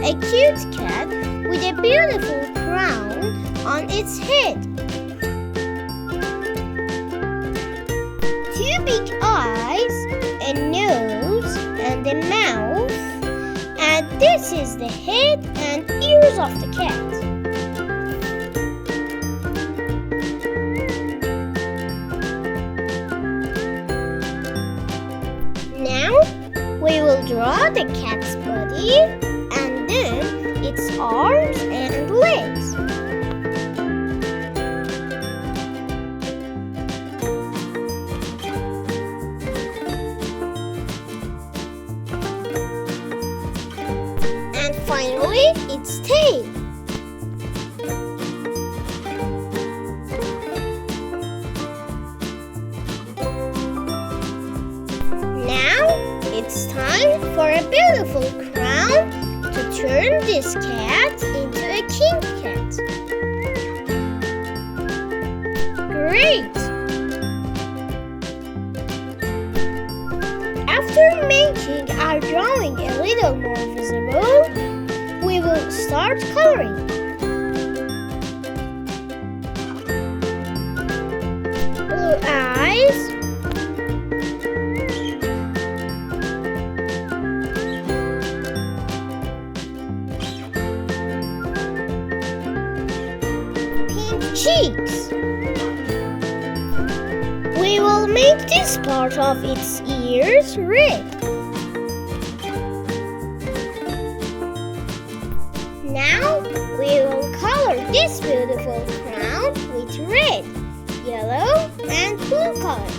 a cute cat with a beautiful crown on its head. Two big eyes, a nose, and a mouth. And this is the head and ears of the cat. Now we will draw the cat's body and then its arms and legs. And finally, its tail. It's time for a beautiful crown to turn this cat into a king cat. Great! After making our drawing a little more visible, we will start coloring. Blue eyes. Cheeks. We will make this part of its ears red. Now we will color this beautiful crown with red, yellow, and blue colors.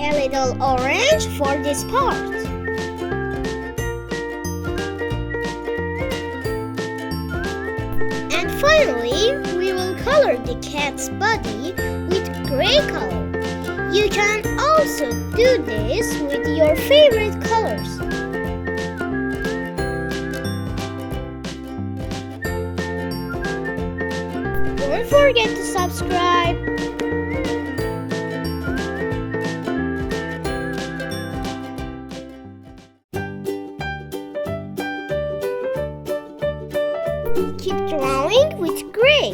A little orange for this part. And finally, we will color the cat's body with gray color. You can also do this with your favorite colors. Don't forget to subscribe. Keep drawing with gray.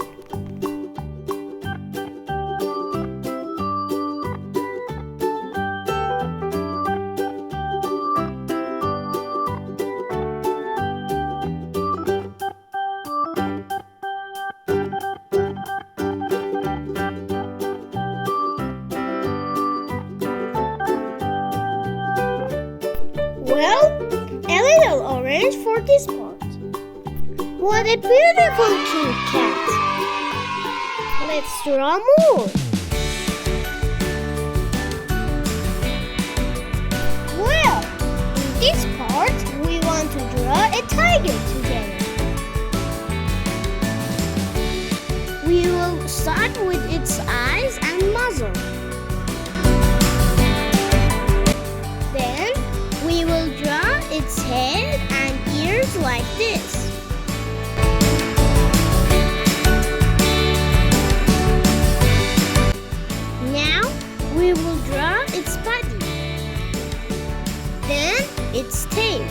Well, a little orange for this part. What a beautiful cute cat! Let's draw more. Well, in this part, we want to draw a tiger together. We will start with its eyes and muzzle. Then, we will draw its head and ears like this. We will draw its body, then its tail.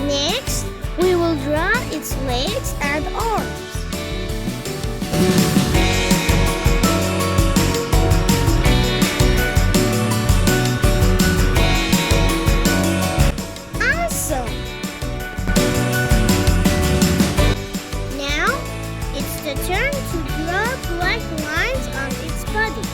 Next, we will draw its legs and arms. Awesome! Now, it's the turn to draw black lines on its body.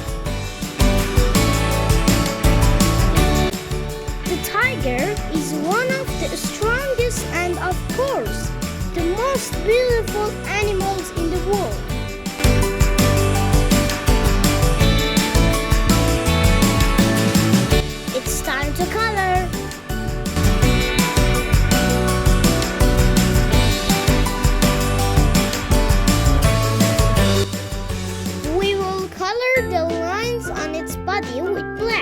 The tiger is one of the strongest and, of course, the most beautiful animals in the world. It's time to color. We will color the lines on its body with black.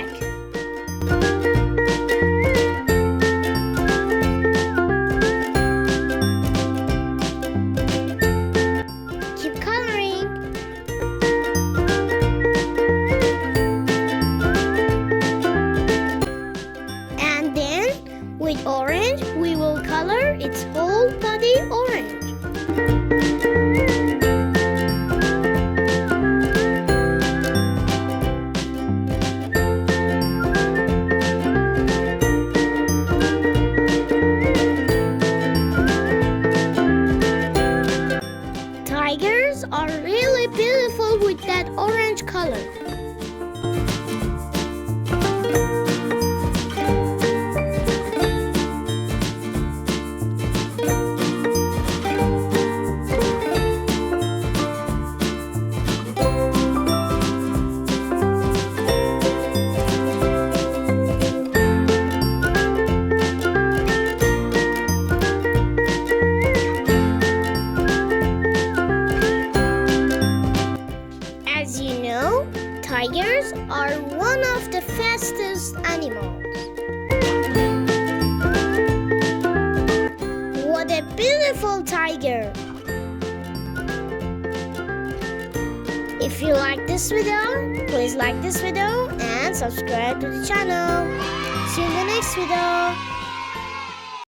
And we will color its whole body orange. Tigers are really beautiful with that orange color. As you know, tigers are one of the fastest animals. What a beautiful tiger! If you like this video, please like this video and subscribe to the channel. See you in the next video.